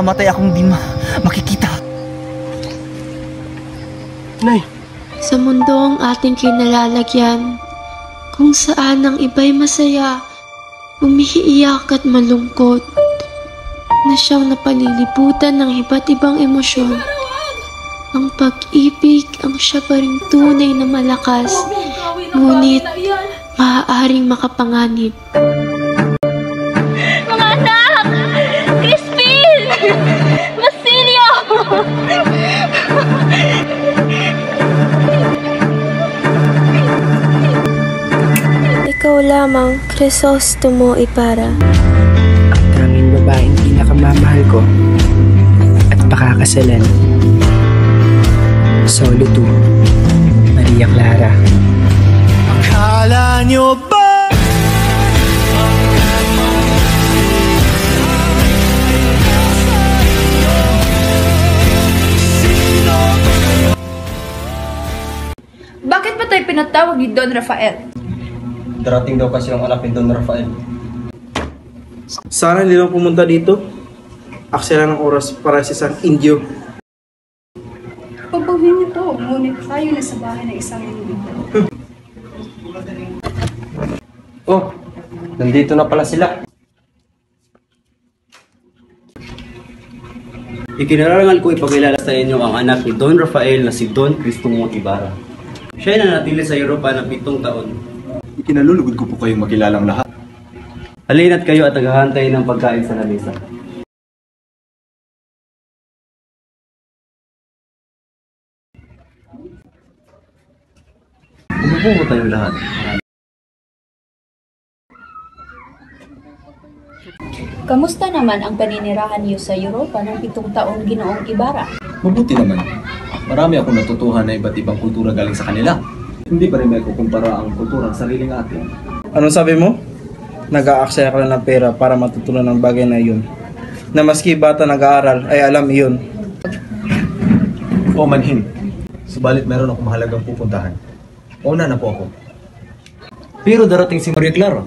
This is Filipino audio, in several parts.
mamamatay akong di makikita. Nay! Sa mundo ang ating kinalalagyan, kung saan ang iba'y masaya, umiiyak at malungkot, na siyang napalilibutan ng iba't ibang emosyon. Ang pag-ibig ang siya pa ring tunay na malakas, ngunit maaaring makapanganib. Mga anak! Crispin! Basilio! Ikaw lamang, Crisostomo Ibarra. Ang tanging babaeng pinakamamahal ko at pakakasalan. Solo 2, Maria Clara. Akala nyo ba? Bakit ba tayo pinatawag ni Don Rafael? Darating daw kasi ang anak ni Don Rafael. Sana hindi lang pumunta dito. Aksela ng oras para sa isang Indio. Pagbawin niyo to, ngunit tayo na sa bahay ng isang individuo. Oh, nandito na pala sila. Ikinararangal ko ipakilala sa inyo ang anak ni Don Rafael na si Don Crisostomo Ibarra. Siya ay nanatili sa Europa ng 7 taon. Ikinalulugod ko po kayong makilalang lahat. Halina't kayo at naghahantay ng pagkain sa lamesa. Umupo po tayong lahat. Kamusta naman ang paninirahan niyo sa Europa ng 7 taon, Ginoong Ibarra? Mabuti naman. Marami akong natutuhan na iba't ibang kultura galing sa kanila. Hindi pa rin may kukumpara ang kultura ng sariling atin. Anong sabi mo? Nag-aaksaya ka lang ng pera para matutunan ng bagay na iyon. Na maski bata nag-aaral ay alam iyon. O manhin. Subalit meron akong mahalagang pupuntahan. Una na po ako. Pero darating si Maria Clara.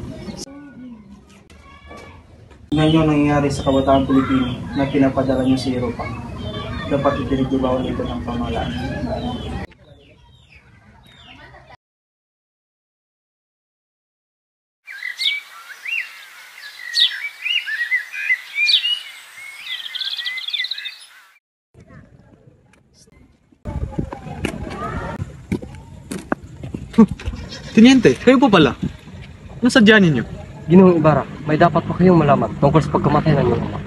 Tingnan yung nangyayari sa kabataan Pilipino na pinapadala niyo sa Europa. Dapat itinigdibawan ito ng pamahalaan. Teniente, kayo po pala. Ano sadya ninyo? Ginoong Ibarra, may dapat pa kayong malaman tungkol sa pagkamatay ng iyong ama.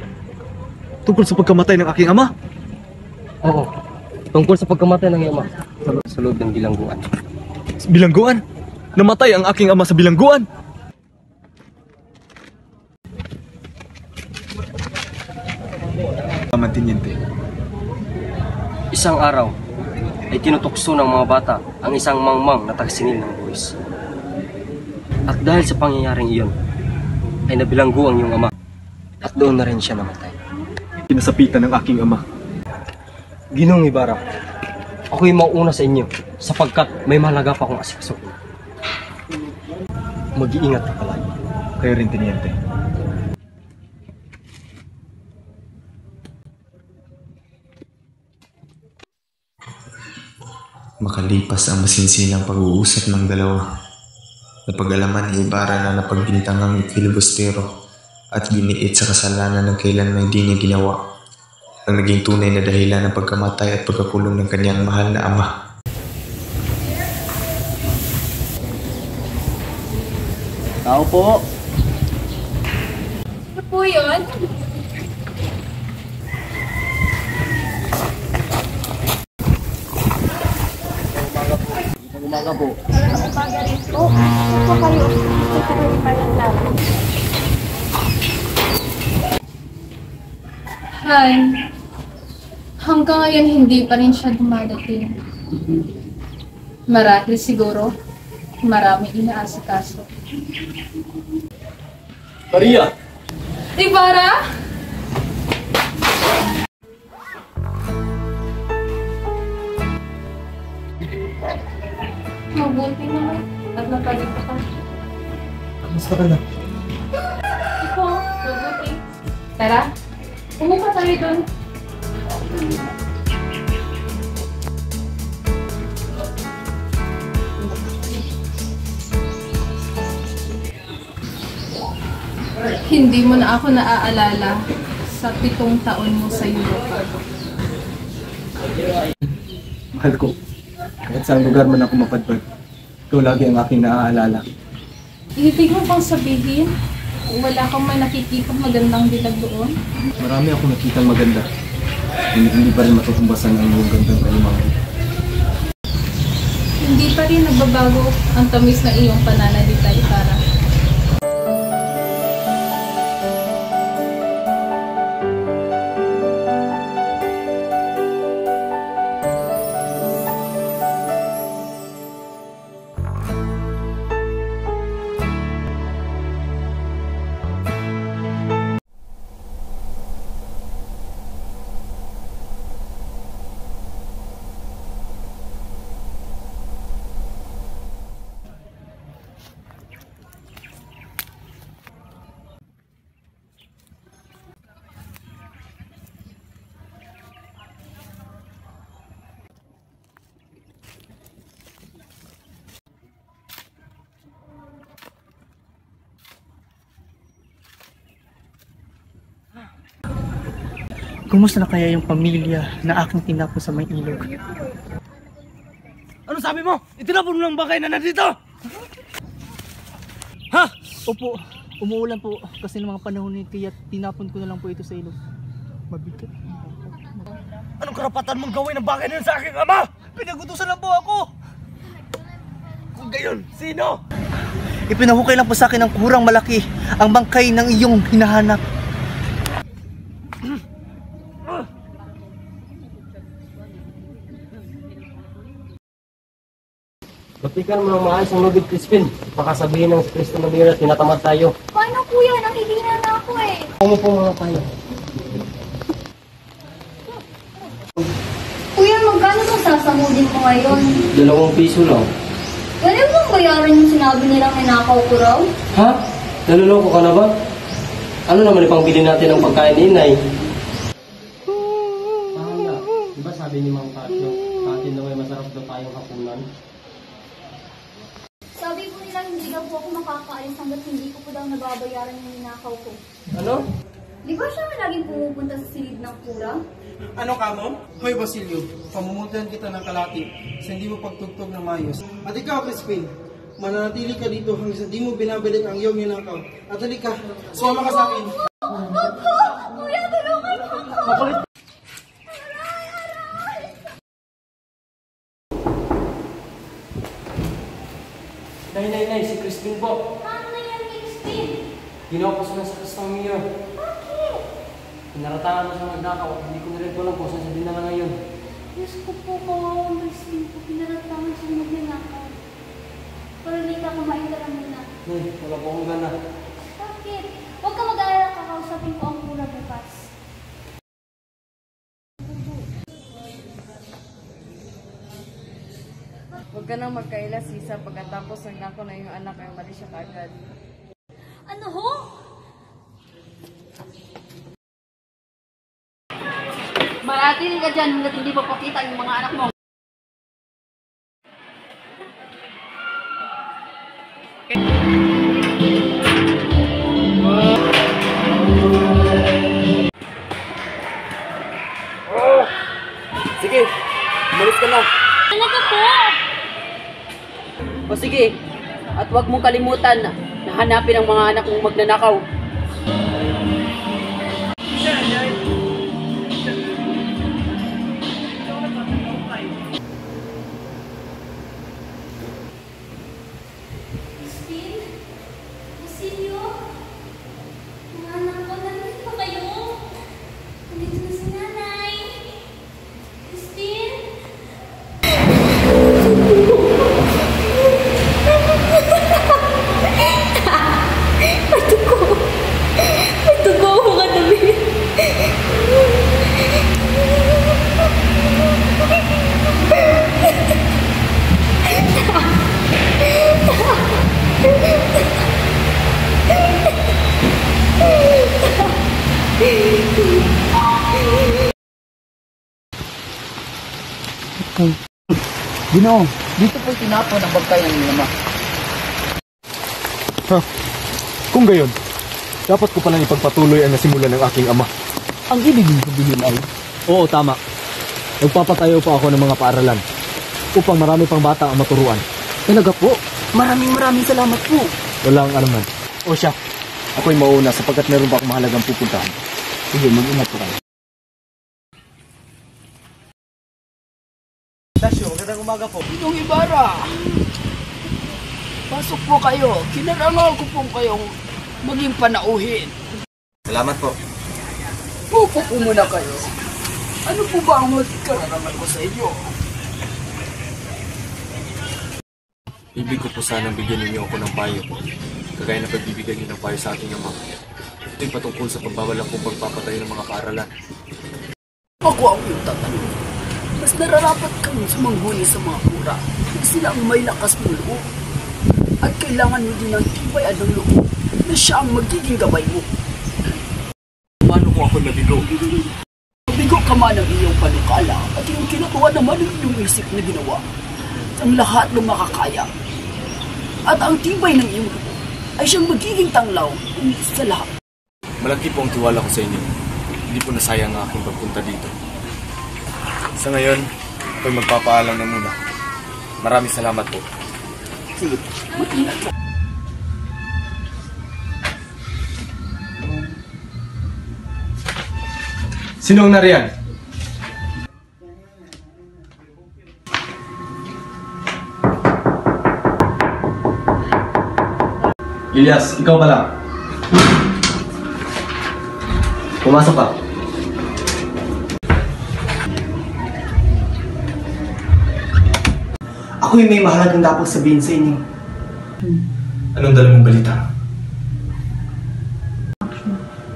Tungkol sa pagkamatay ng aking ama? Oo, tungkol sa pagkamatay ng iyong ama sa loob ng bilangguan. Bilangguan? Namatay ang aking ama sa bilangguan? Tama, Teniente. Isang araw ay tinutukso ng mga bata ang isang mangmang na tagsingil ng buwis. At dahil sa pangyayaring iyon, ay nabilanggo ang iyong ama. At doon na rin siya namatay. Pinasapitan ng aking ama. Ginoong Ibarra, ako'y mauuna sa inyo sapagkat may mahalaga pa akong asikso. Mag-iingat ka palagi. Kayo rin, Teniente. Makalipas ang masinsinang pag-uusap ng dalawa, napag-alaman ni Ibarra na napagbintangang ikilibustero at giniit sa kasalanan ng kailan may di niya ginawa, ang naging tunay na dahilan ng pagkamatay at pagkakulong ng kanyang mahal na ama. Tao po! Ano po yun? Umaga po. Umaga rin po. Ito kayo. Ito kayo palang namin. Hi. Hanggang ngayon hindi pa rin siya dumadating. Marahil siguro, marami inaasikaso. Maria! Ibarra? Mabuti naman at napalito ka. Kamusta ka na? Ito, mabuti. Tara, Umupa tayo doon. Hindi mo na ako naaalala sa 7 taon mo sa Europa. Mahal ko, kahit saan lugar man ako mapadpad, ikaw lagi ang aking naaalala. Ibig mo bang sabihin, wala kang may nakikita magandang dilag doon? Marami akong nakitang maganda. Hindi pa rin matutumbasan ang iyong gandang kalimangan. Hindi pa rin nagbabago ang tamis na iyong pananalitay para. Kumusta na kaya yung pamilya na aking tinapon sa may ilog? Ano sabi mo? Itinapon mo ng bagay na nandito! Ha? Opo, umuulan po kasi ng mga panahon nito kaya tinapon ko na lang po ito sa ilog. Mabigat. Anong karapatan mong gawin ang bagay na yun sa aking ama? Pinagutusan lang po ako! Kung gayon, sino? Ipinahukay lang po sa akin ng kurang malaki ang bangkay ng iyong hinahanap. Batikan mo ng maayos ang lubid, Crispin. Baka sabihin ng Cristo Manira, tinatamad tayo. Paano kuya? Nakikina na ako eh. Umupo muna tayo. Kuya, magkano mo sasamudin ko ngayon? 2 piso lang. Pwede mo bang bayaran yung sinabi nilang ninakaw ko raw? Ha? Naluloko ka na ba? Ano naman ipang bili natin ng pagkain ni Inay? Pahala. Diba sabi ni Mang Patio, sa atin daw ay masarap daw tayong hapunan? Sabi ko nila hindi daw po ako makakaalis hanggat hindi ko po daw nababayaran yung ninakaw ko. Ano? Di ba siya laging pumupunta sa silid ng kura? Ano ka mo? Hoy Basilio, pamumultahan kita ng kalati sa hindi mo pagtugtog ng mayos. At ikaw, Crispin, mananatili ka dito hanggang sa di mo binabalik ang iyong ninakaw. At halika, sumama ka sa akin. Wag ko! Kuya, tulungan mo ako! Nay, si Crispin po. Paano na yan, Crispin? Ginawa ko sila sa Kristong Mayor. Bakit? Pinaratangan mo sa magnakaw. Hindi ko na rin po alam kung saan siya dinala ngayon. Diyos ko po, kawawang Crispin po. Pinaratangan siya magnanakaw. Pero hindi ka kumain ka lang muna. Nay, wala po akong gana. Bakit? Huwag ka mag-aalala, kakausapin ko ang kura bukas. Huwag ka nang magkaila, Sisa, pagkatapos nagnako na yung anak ay mali siya kaagad. Ano ho? Marating ka dyan hanggat hindi papakita yung mga anak mo. Sige, umalis ka na. Talaga po? O sige, at huwag mong kalimutan na hanapin ang mga anak mong magnanakaw. Crispin? Basilio? Mga anak ko, nandito pa kayo? Nandito na si nanay. Crispin? Pati ko. Ginoong, dito po'y tinapon ang bangkay ng iyong ama. Ha? Kung gayon, dapat ko palang ipagpatuloy ang nasimulan ng aking ama. Ang ibig sabihin ay? Oo, tama. Magpapatayo pa ako ng mga paaralan upang marami pang bata ang maturuan. Talaga po? Maraming salamat po. Walang anuman. O siya, ako'y mauna sapagkat meron pa akong mahalagang pupuntahan. Sige, mag-ingat po kayo. Tasyo, magandang umaga po. Pitong Ibarra! Pasok po kayo. Kinarangal ko po kayong maging panauhin. Salamat po. Upo po muna kayo. Ano po ba ang magkararangal ko sa inyo? Ibig ko po sanang bigyan ninyo ako ng payo. Kagaya na pagbibigyan niyo ng payo sa aking ama. Ito'y patungkol sa pagbabalang kong pagpapatayo ng mga paaralan. Ako ang iyong tatanong. Mas nararapat kang sumangguni sa mga pura na sila ang may lakas mo loob. At kailangan mo din ng tibay at ng loob na siya ang magiging gabay mo. Paano ko ako nabigo? Mabigo ka man ang iyong panukala at iyong kinukuha naman ang iyong isip na ginawa. Ang lahat ng makakaya. At ang tibay ng iyong loob ay siyang magiging tanglaw sa lahat. Malaki po ang tiwala ko sa inyo. Hindi po nasayang ang aking pagpunta dito. Sa ngayon, ako'y magpapaalam na muna. Maraming salamat po. Sige, mag-ingat ka. Sinong nariyan? Ilyas, ikaw pala. Pumasok ka. Ako'y may mahalagang dapat sabihin sa inyo. Anong dala mong balita?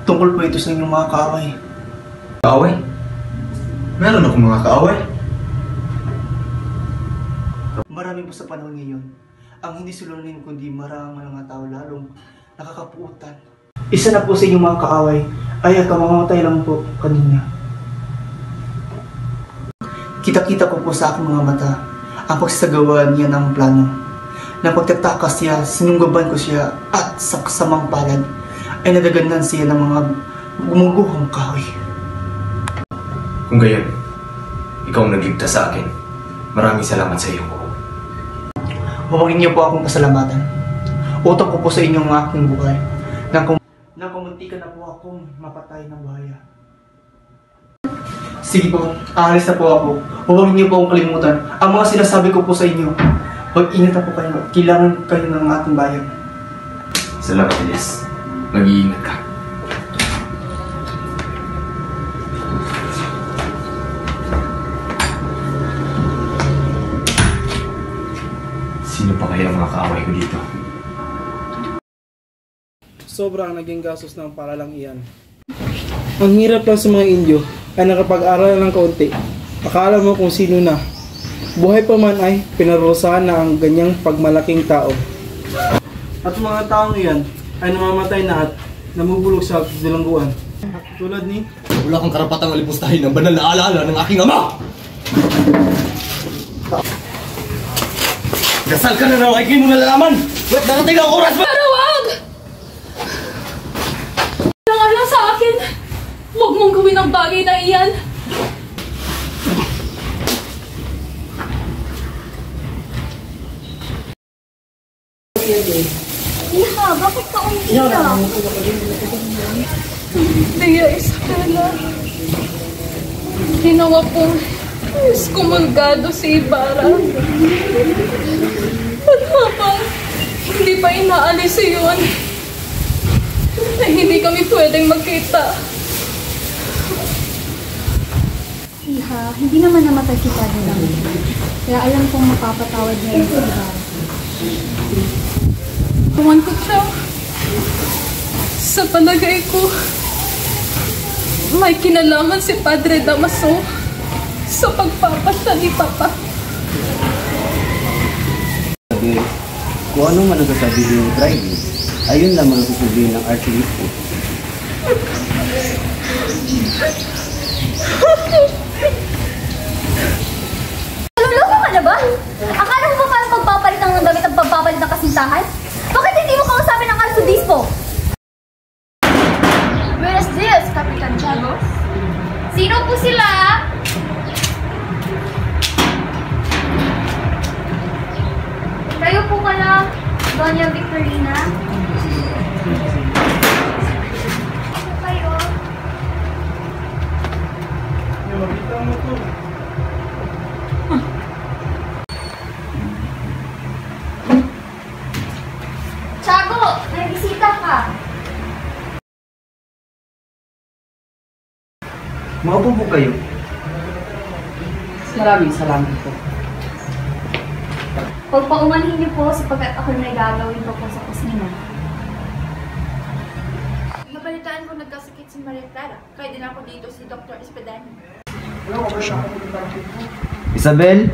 Tungkol po ito sa inyong mga kaaway. Kaaway? Meron akong mga kaaway. Marami po sa panahon ngayon ang hindi sulunin kundi maraming mga tao lalong nakakapuutan. Isa na po sa inyong mga kaaway ay kamamatay lang po kanina. Kita-kita ko po sa aking mga mata ang pagsasagawa niya ng plano. Nang pagtatakas siya, sinunggaban ko siya at sa kasamang palad ay nadaganan siya ng mga gumuguhong kahoy. Kung gayon, ikaw ang nagligtas sa akin. Maraming salamat sa iyo. Huwag niyo po akong pasalamatan. Utang ko po sa inyong aking buhay. Nang kumuntikan na po akong mapatay ng bahaya. Sige po, aalis na po ako. Huwag niyo po akong kalimutan. Ang mga sinasabi ko po sa inyo, mag-ingat na po kayo. Kailangan kayo ng ating bayan. Salamat, Elias. Mag-iingat ka. Sino pa kaya ang mga kaaway ko dito? Sobrang naging gastos ng paralang iyan. Ang hirap lang sa mga Indio ay nakapag-aral ng kaunti. Akala mo kung sino na. Buhay pa man ay pinarusahan na ang ganyang pagmalaking tao. At mga taong iyan ay namamatay na at namubulog sa bilangguan. Tulad ni... Wala kang karapatang alipustahin ang banal na alaala ng aking ama! Dasal ka na raw, ay kayo mo nalalaman! Wait, narating ang oras mo! Pero wag! Nangalang sa akin! Huwag mong gawin ang bagay na iyan! Iha, bakit ka umiiyak? Tia Isabela, ginawa pong ekskomulgado si Ibarra. At habang hindi pa inaalis yun, ay hindi kami pwedeng magkita. Iha, hindi naman namatay si Padre lang. Kaya alam kong mapapatawad niya yung Ibarra. Tuwan ko siya. Sa palagay ko, may kinalaman si Padre Damaso sa pagpapasya ni Papa. Kung ano man ang sasabihin ng driver, ayun lamang ang sasabihin ng archibispo. Naluloko ka na ba? Doña Victorina? Ako kayo? Tiago! May bisita ka! Maupo po kayo. Maraming salamat po. Pagpaumanhin niyo po sapagkat ako may gagawin pa po sa kusina. Nabalitaan ko nagkasakit si Maria Clara. Kaya din ako dito si Dr. Espadani. Isabel,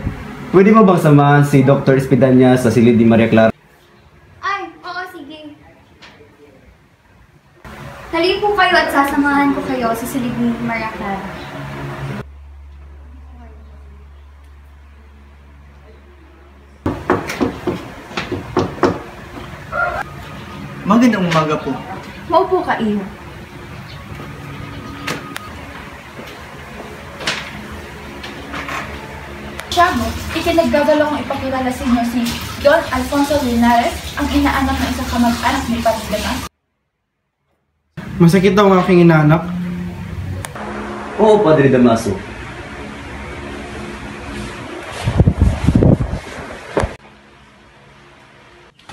pwede mo bang samahan si Dr. Espidanya sa silid ni Maria Clara? Ay, oo, sige. Halin po kayo at sasamahan ko kayo sa silid ni Maria Clara. Magandang umaga po. Maupo ka, Iho. Tiago, ipinaggagalaw kong ipakilala sa inyo si Don Alfonso Linares, ang inaanak ng isang kamag-anak ni Padre Damas. Masakit daw ang aking inaanak. Oo, Padre Damaso.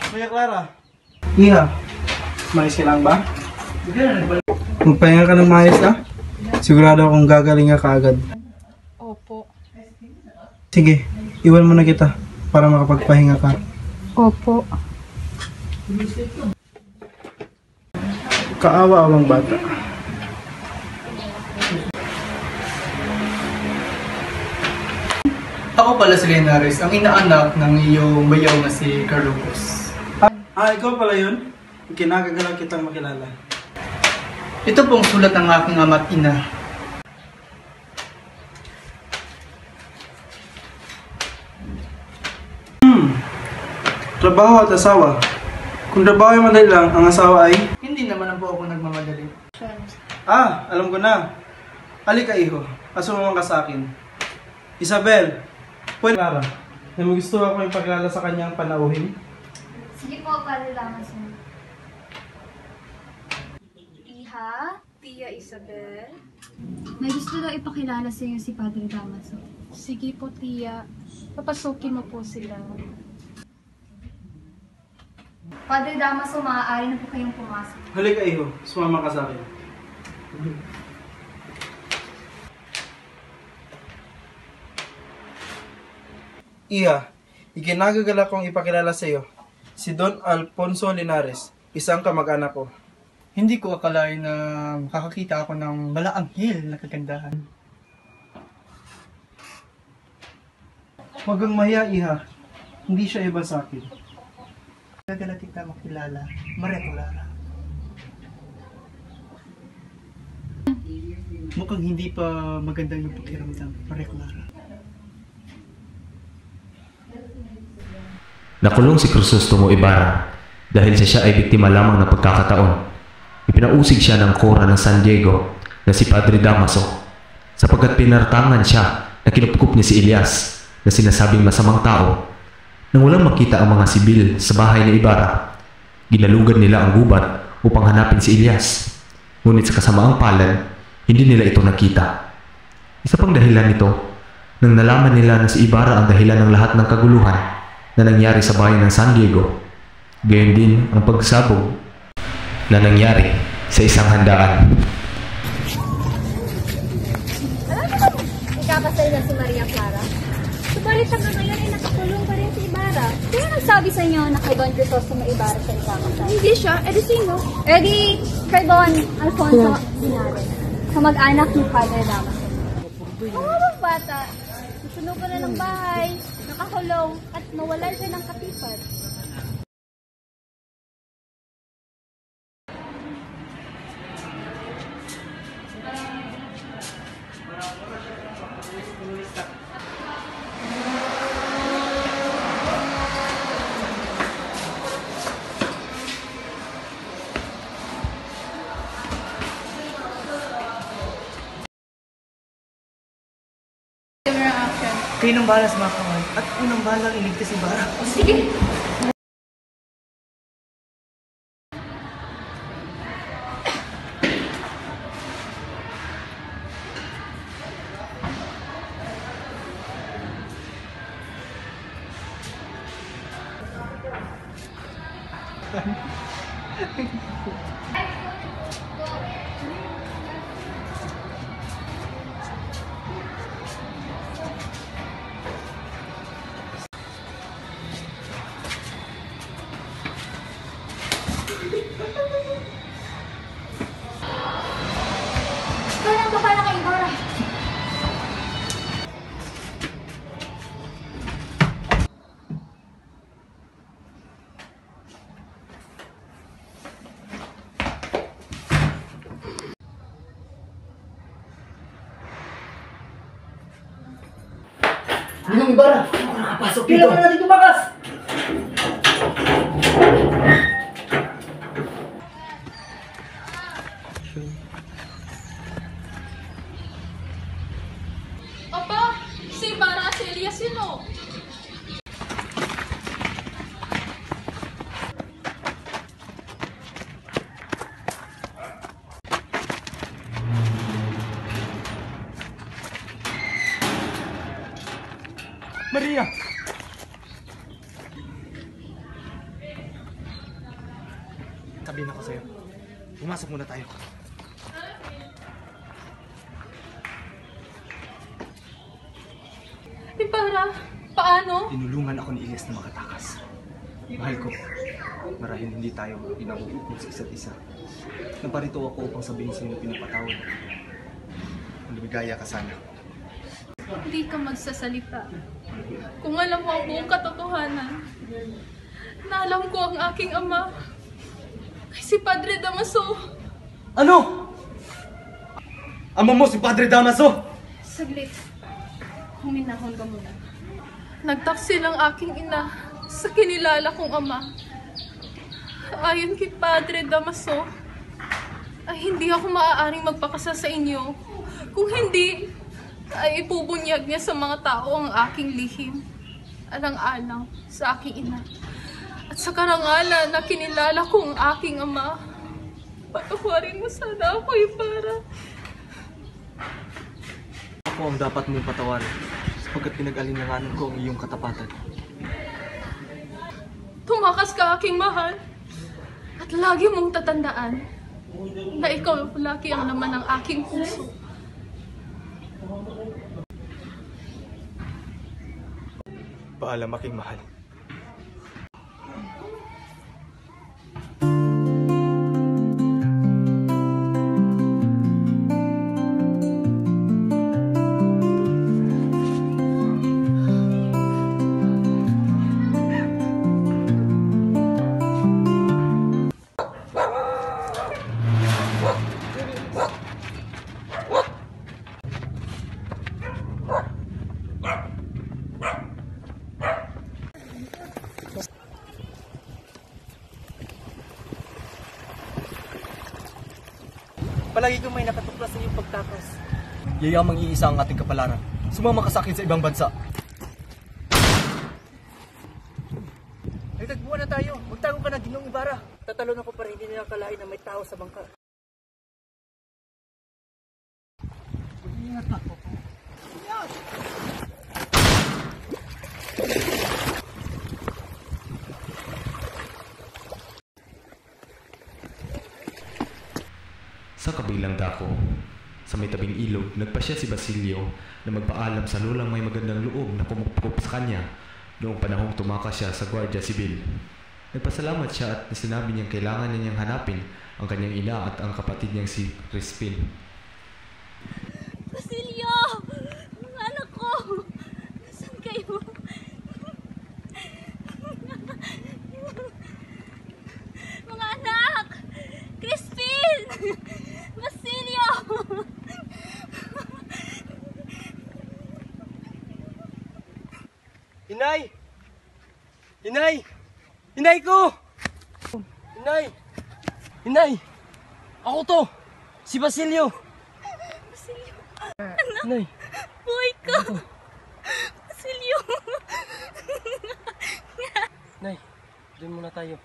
Kuya Clara. Iha, maayos ka lang ba? Magpahinga ka ng maayos na? Sigurado akong gagaling ka kaagad. Opo. Sige, iwan mo na kita para makapagpahinga ka. Opo. Kaawa-awang bata. Ako pala si Linares, ang inaanak ng iyong bayaw na si Carlos. Ikaw pala yun? Kinagagalang kitang makilala. Ito pong sulat ng aking ama at ina. Trabaho at asawa. Kung trabaho ay madali lang, ang asawa ay... Hindi naman po ako nagmamadali. Alam ko na. Halika, Iho. Asumaman ka sa akin. Isabel, pwede Clara, na gusto ako ipakilala sa kanyang panauhin. Sige po, Padre Damaso. Iha? Tia Isabel? May gusto daw ipakilala sa iyo si Padre Damaso. Sige po, Tia. Papasukin mo po sila. Padre Damaso, maaari na po kayong pumasok. Halika, Iho. Sumama ka sa akin. Iha, ikinagagala kong ipakilala sa iyo si Don Alfonso Linares, isang kamag-anak ko. Hindi ko akalain na makakakita ako ng malaanghel na kagandahan. Huwag kang mahiya, Iha. Hindi siya iba sa akin. Nagala kita makilala, Maria Clara. Mukhang hindi pa maganda yung pakiramdam, Maria Clara. Nakulong si Crisostomo Ibarra dahil siya ay biktima lamang ng pagkakataon. Ipinausig siya ng kora ng San Diego na si Padre Damaso sapagkat pinartangan siya na kinupkup ni si Elias na sinasabing masamang tao. Nang walang makita ang mga sibil sa bahay ni Ibarra, ginalugan nila ang gubat upang hanapin si Elias. Ngunit sa kasamaang palad, hindi nila ito nakita. Isa pang dahilan nito, nang nalaman nila na si Ibarra ang dahilan ng lahat ng kaguluhan na nangyari sa bayan ng San Diego, gayon din ang pagsabog na nangyari sa isang handaan. Ikakasal na si Maria Clara. Subalit hanggang ngayon ay nakakulong pa rin si Ibarra. Sino nagsabi sa inyo na kay Don Crisostomo Ibarra siya ikakasal? Hindi siya. Edi sino? Edi kay Don Alfonso Linares, kamag-anak ni Padre Damaso. Mga bata, susunog ka na ng bahay, nakakulong, at nawala siya ng katipad. Kayo nang bahala sa mga kamay at unang bahala iligtas si Ibarra. Sige! Kailan ka pa nakaibara? Ninong Ibarra! Ano ka nakapasok dito? Kailangan natin tumakas! Apa, si Ibarra at si Elias yun o. Maria! Sabihin ako sa'yo. Pumasok muna tayo. Ibarra, paano? Tinulungan ako ni Elias na makatakas. Mahal ko, marahil hindi tayo pinag-uukol sa isa't isa. Naparito ako upang sabihin sa'yo na pinapatawad. Lumigaya ka sana. Hindi ka magsasalita. Kung alam mo ang buong katotohanan, na alam ko ang aking ama, ay si Padre Damaso. Ano? Ama mo si Padre Damaso? Saglit. Huminahon ka muna. Nagtaksil ang aking ina sa kinilala kong ama. Ayon kay Padre Damaso, ay hindi ako maaaring magpakasal sa inyo. Kung hindi, ay ipubunyag niya sa mga tao ang aking lihim. Alang-alang sa aking ina. At sa karangalan na kinilala kong aking ama, patawarin mo sana ako, Ibarra. Ako ang dapat mong patawarin sapagkat pinag-alinlanganan ko ang iyong katapatan. Tumakas ka, aking mahal. At lagi mong tatandaan na ikaw lagi ang laman ng aking puso. Paalam, aking mahal. Palagi kang may nakatuklas sa iyong pagtakas. Yayamang iisa ang ating kapalaran. Sumama ka sa akin sa ibang bansa. Nagtagpuan na tayo. Magtago ka na, Ginoong Ibarra. Tatalon ako para hindi nila kalain na may tao sa bangka. Mag-iingat ako. Sa kabilang dako, sa may tabing ilog, nagpasya si Basilio na magpaalam sa lolang may magandang loob na kumupkup sa kanya noong panahong tumakas siya sa Guardia Civil. Nagpasalamat siya at sinabi niyang kailangan niyang hanapin ang kanyang ina at ang kapatid niyang si Crispin. Basilio! Mga anak ko! Nasaan kayo? Mga anak! Crispin! Basilio! Inay! Inay! Inay ko! Inay! Inay! Ako to! Si Basilio! Basilio! Inay! Buhay ko! Basilio! Inay! Doon muna tayo.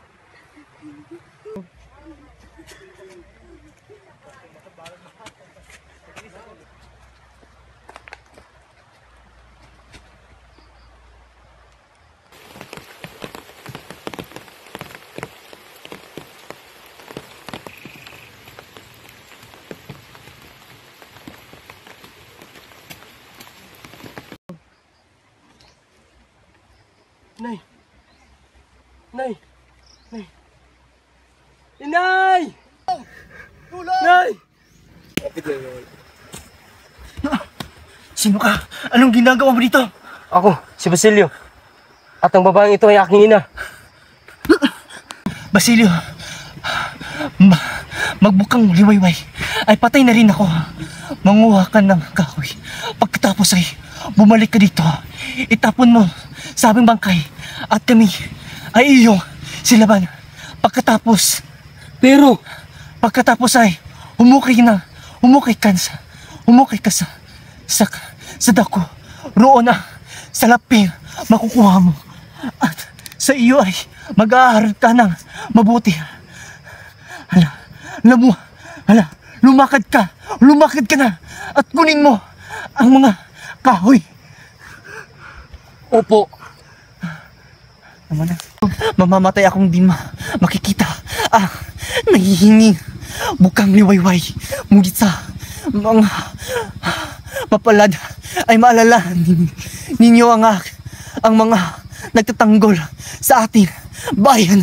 Nay! Nay! Nay! Inay! Nay! Sino ka? Anong ginagawa mo dito? Ako, si Basilio. At ang babaeng ito ay aking ina. Basilio, magbukang liwayway. Ay patay na rin ako. Manguha ka ng kahoy. Pagkatapos ay bumalik ka dito. Itapon mo sa aming bangkay. At kami ay iyong silaban. Pagkatapos ay humukay ka sa dako. Roon na sa lapir makukuha mo. At sa iyo ay mag-aaral ka ng mabuti. Lumakad ka na at kunin mo ang mga kahoy. Opo. Naman na. Mamamatay akong di makikita. Nahihingi. Bukang liwayway. Ngunit sa mga mapalad ay maalala ninyo ang mga nagtatanggol sa ating bayan.